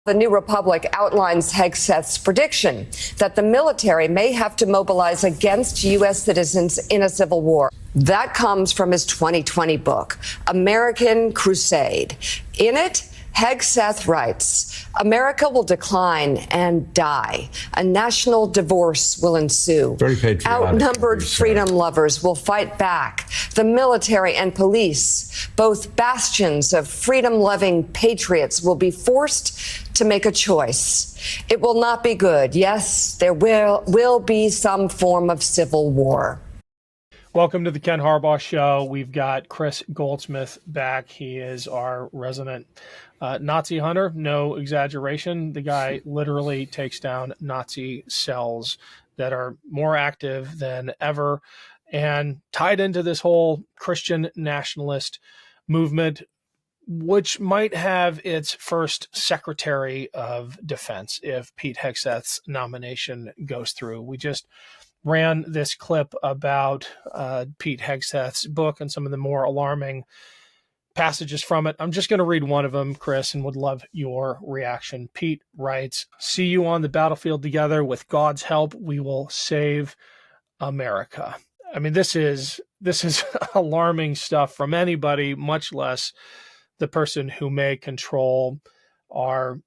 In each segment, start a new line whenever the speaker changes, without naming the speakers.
The New Republic outlines Hegseth's prediction that the military may have to mobilize against U.S. citizens in a civil war. That comes from his 2020 book, American Crusade. In it, Hegseth writes, America will decline and die. A national divorce will ensue.
Very patriotic.
Outnumbered freedom lovers will fight back. The military and police, both bastions of freedom-loving patriots, will be forced to make a choice. It will not be good. Yes, there will be some form of civil war.
Welcome to the Ken Harbaugh Show. We've got Chris Goldsmith back. He is our resident Nazi hunter. No exaggeration. The guy literally takes down Nazi cells that are more active than ever and tied into this whole Christian nationalist movement, which might have its first Secretary of Defense if Pete Hegseth's nomination goes through. We just ran this clip about Pete Hegseth's book and some of the more alarming passages from it. I'm just going to read one of them, Chris, and would love your reaction. Pete writes, "See you on the battlefield together. With God's help, we will save America." I mean, this is alarming stuff from anybody, much less the person who may control our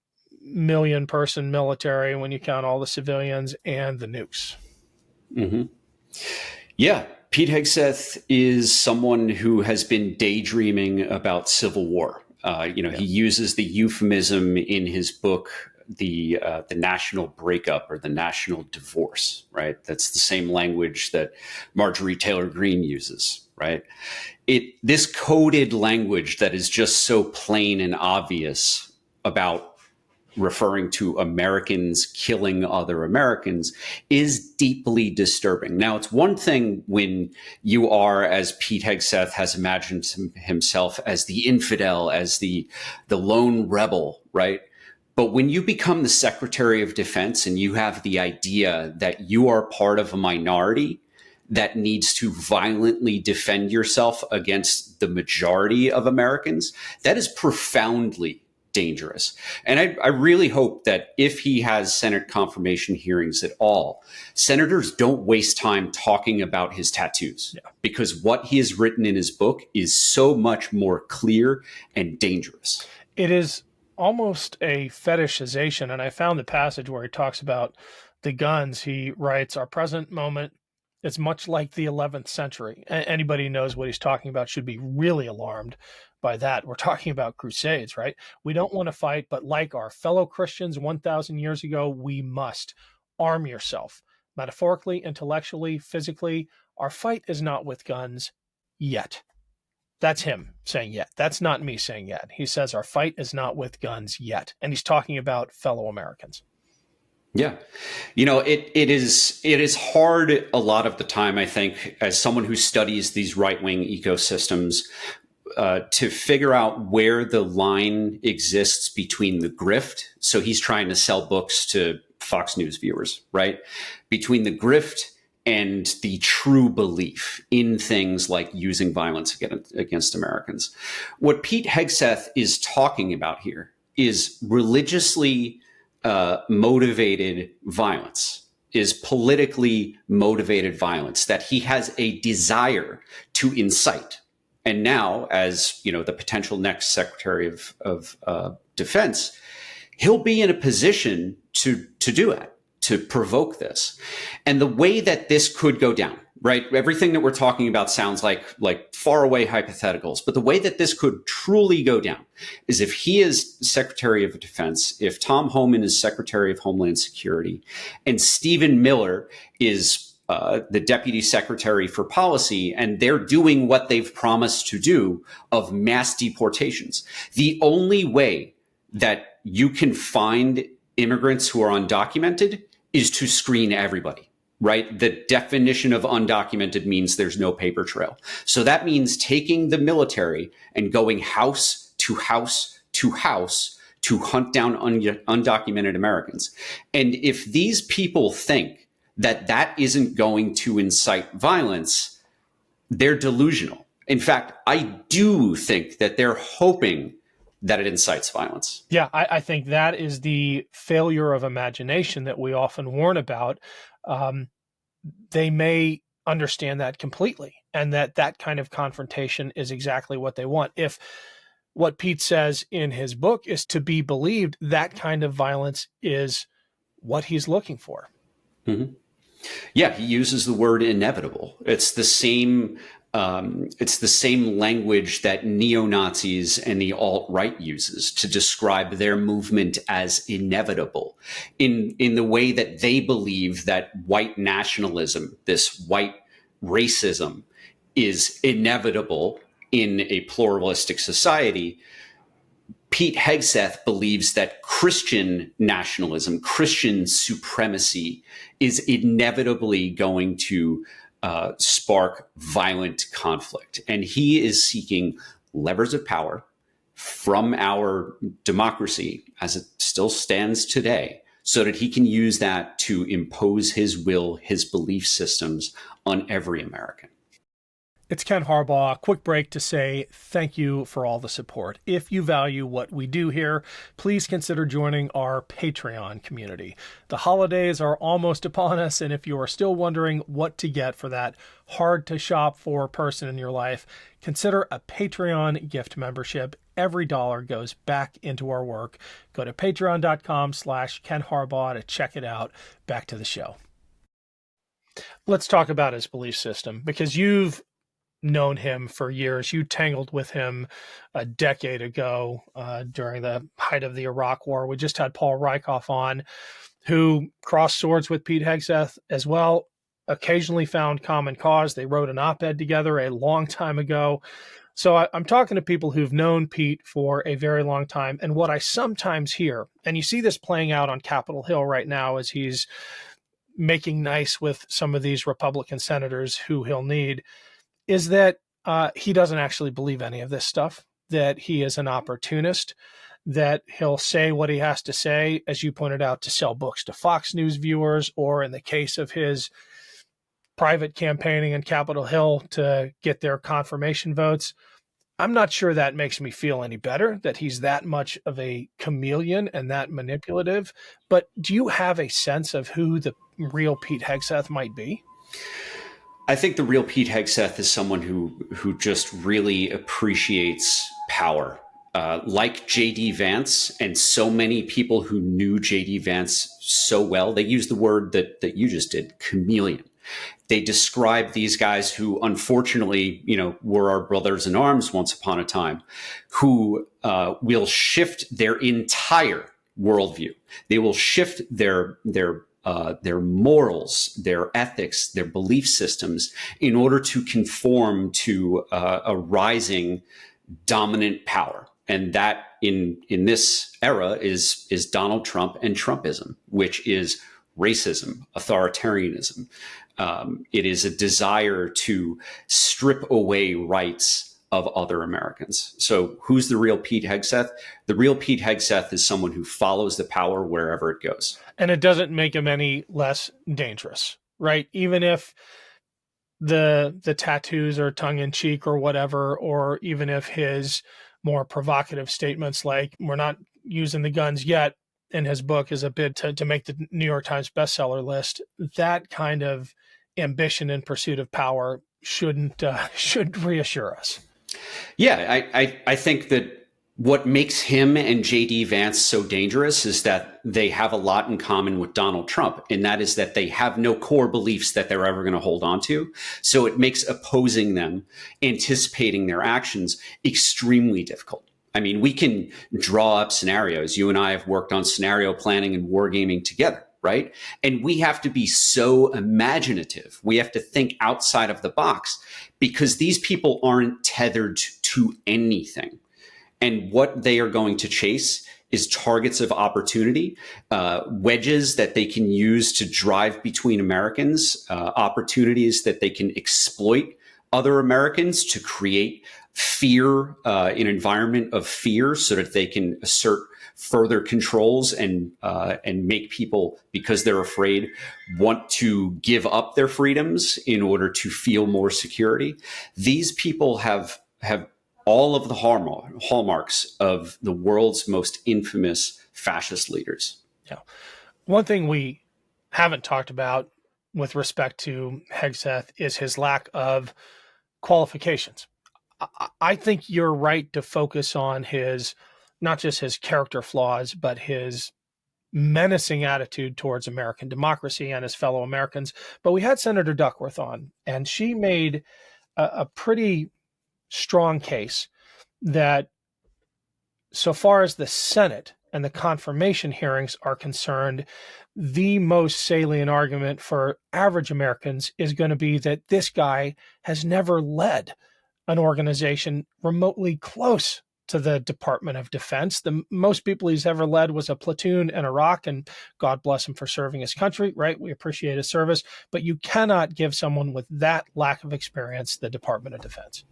million-person military when you count all the civilians and the nukes.
Mm-hmm. Yeah, Pete Hegseth is someone who has been daydreaming about civil war. He uses the euphemism in his book, the national breakup or the national divorce, right? That's the same language that Marjorie Taylor Greene uses, right? This coded language that is just so plain and obvious about referring to Americans killing other Americans is deeply disturbing. Now, it's one thing when you are, as Pete Hegseth has imagined himself, as the infidel, as the lone rebel, right? But when you become the Secretary of Defense and you have the idea that you are part of a minority that needs to violently defend yourself against the majority of Americans, that is profoundly dangerous. And I really hope that if he has Senate confirmation hearings at all, senators don't waste time talking about his tattoos, because what he has written in his book is so much more clear and dangerous.
It is almost a fetishization. And I found the passage where he talks about the guns. He writes, "Our present moment is much like the 11th century. Anybody who knows what he's talking about should be really alarmed by that. We're talking about crusades, right? We don't want to fight, but like our fellow Christians 1,000 years ago, we must arm yourself. Metaphorically, intellectually, physically, our fight is not with guns yet." That's him saying yet. That's not me saying yet. He says our fight is not with guns yet. And he's talking about fellow Americans.
Yeah. It is hard a lot of the time, I think, as someone who studies these right-wing ecosystems, to figure out where the line exists between the grift. So he's trying to sell books to Fox News viewers, right? Between the grift and the true belief in things like using violence against Americans. What Pete Hegseth is talking about here is religiously motivated violence, is politically motivated violence that he has a desire to incite. And now, as the potential next Secretary of Defense, he'll be in a position to do it, to provoke this. And the way that this could go down, right? Everything that we're talking about sounds like far away hypotheticals, but the way that this could truly go down is if he is Secretary of Defense, if Tom Homan is Secretary of Homeland Security, and Stephen Miller is the Deputy Secretary for Policy, and they're doing what they've promised to do of mass deportations. The only way that you can find immigrants who are undocumented is to screen everybody, right? The definition of undocumented means there's no paper trail. So that means taking the military and going house to house to house to hunt down undocumented Americans. And if these people think that isn't going to incite violence, they're delusional. In fact, I do think that they're hoping that it incites violence.
Yeah, I think that is the failure of imagination that we often warn about. They may understand that completely, and that kind of confrontation is exactly what they want. If what Pete says in his book is to be believed, that kind of violence is what he's looking for.
Mm-hmm. Yeah, he uses the word inevitable. It's the same. It's the same language that neo-Nazis and the alt-right uses to describe their movement as inevitable, in the way that they believe that white nationalism, this white racism, is inevitable in a pluralistic society. Pete Hegseth believes that Christian nationalism, Christian supremacy, is inevitably going to spark violent conflict. And he is seeking levers of power from our democracy as it still stands today, so that he can use that to impose his will, his belief systems on every American.
It's Ken Harbaugh. A quick break to say thank you for all the support. If you value what we do here, please consider joining our Patreon community. The holidays are almost upon us, and if you are still wondering what to get for that hard-to-shop-for person in your life, consider a Patreon gift membership. Every dollar goes back into our work. Go to patreon.com/Ken Harbaugh to check it out. Back to the show. Let's talk about his belief system, because you've known him for years. You tangled with him a decade ago during the height of the Iraq War. We just had Paul Rieckhoff on, who crossed swords with Pete Hegseth as well, occasionally found common cause. They wrote an op-ed together a long time ago. So I'm talking to people who've known Pete for a very long time. And what I sometimes hear, and you see this playing out on Capitol Hill right now as he's making nice with some of these Republican senators who he'll need, is that he doesn't actually believe any of this stuff, that he is an opportunist, that he'll say what he has to say, as you pointed out, to sell books to Fox News viewers, or in the case of his private campaigning on Capitol Hill, to get their confirmation votes. I'm not sure that makes me feel any better, that he's that much of a chameleon and that manipulative. But do you have a sense of who the real Pete Hegseth might be?
I think the real Pete Hegseth is someone who just really appreciates power. Like J.D. Vance and so many people who knew J.D. Vance so well, they use the word that you just did, chameleon. They describe these guys who, unfortunately, were our brothers in arms once upon a time, who will shift their entire worldview. They will shift their morals, their ethics, their belief systems in order to conform to a rising dominant power. And that in this era is Donald Trump and Trumpism, which is racism, authoritarianism. It is a desire to strip away rights of other Americans. So who's the real Pete Hegseth? The real Pete Hegseth is someone who follows the power wherever it goes.
And it doesn't make him any less dangerous, right? Even if the tattoos are tongue-in-cheek or whatever, or even if his more provocative statements like, we're not using the guns yet, in his book is a bid to make the New York Times bestseller list, that kind of ambition and pursuit of power should reassure us.
Yeah, I think that what makes him and J.D. Vance so dangerous is that they have a lot in common with Donald Trump, and that is that they have no core beliefs that they're ever going to hold on to. So it makes opposing them, anticipating their actions, extremely difficult. I mean, we can draw up scenarios. You and I have worked on scenario planning and wargaming together, right? And we have to be so imaginative. We have to think outside of the box, because these people aren't tethered to anything. And what they are going to chase is targets of opportunity, wedges that they can use to drive between Americans, opportunities that they can exploit other Americans to create fear, an environment of fear, so that they can assert further controls and make people, because they're afraid, want to give up their freedoms in order to feel more security. These people have all of the hallmarks of the world's most infamous fascist leaders.
Yeah. One thing we haven't talked about with respect to Hegseth is his lack of qualifications. I think you're right to focus on his, not just his character flaws, but his menacing attitude towards American democracy and his fellow Americans. But we had Senator Duckworth on, and she made a pretty strong case that so far as the Senate and the confirmation hearings are concerned, the most salient argument for average Americans is going to be that this guy has never led an organization remotely close to the Department of Defense. The most people he's ever led was a platoon in Iraq, and God bless him for serving his country, right? We appreciate his service, but you cannot give someone with that lack of experience the Department of Defense.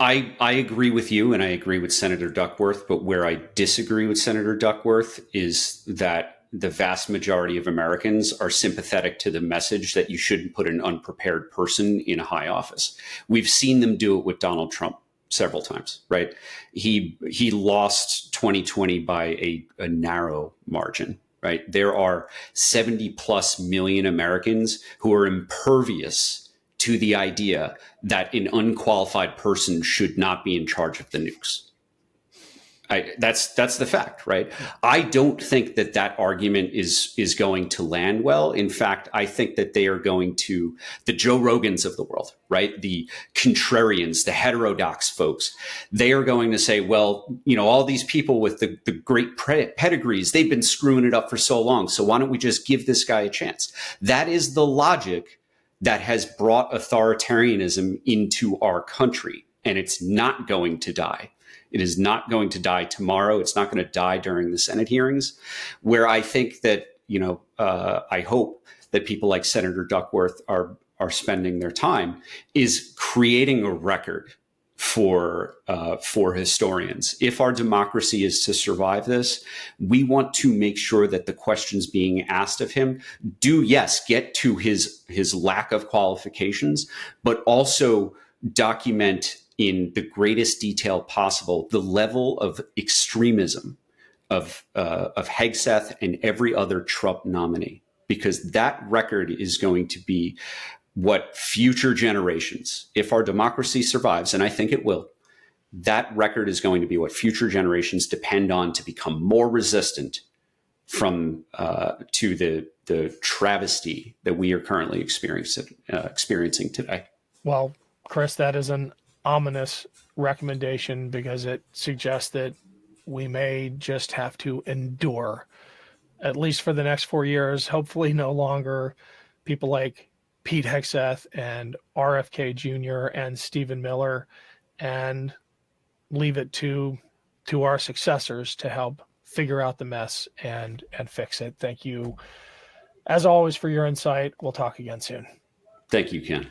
I agree with you, and I agree with Senator Duckworth, but where I disagree with Senator Duckworth is that the vast majority of Americans are sympathetic to the message that you shouldn't put an unprepared person in a high office. We've seen them do it with Donald Trump several times, right? He lost 2020 by a narrow margin, right? There are 70 plus million Americans who are impervious to the idea that an unqualified person should not be in charge of the nukes. That's the fact, right? I don't think that argument is going to land well. In fact, I think that they are going to, the Joe Rogans of the world, right? The contrarians, the heterodox folks, they are going to say, well, all these people with the great pedigrees, they've been screwing it up for so long. So why don't we just give this guy a chance? That is the logic that has brought authoritarianism into our country, and it's not going to die. It is not going to die tomorrow. It's not going to die during the Senate hearings, where I think that, I hope that people like Senator Duckworth are spending their time is creating a record for historians. If our democracy is to survive this, we want to make sure that the questions being asked of him do, yes, get to his lack of qualifications, but also document in the greatest detail possible the level of extremism of Hegseth and every other Trump nominee, because that record is going to be what future generations, if our democracy survives, and I think it will, that record is going to be what future generations depend on to become more resistant from to the travesty that we are currently experiencing today.
Well, Kris, that is an ominous recommendation, because it suggests that we may just have to endure, at least for the next 4 years, hopefully no longer, people like Pete Hegseth and RFK Jr. and Stephen Miller, and leave it to our successors to help figure out the mess and fix it. Thank you, as always, for your insight. We'll talk again soon.
Thank you, Ken.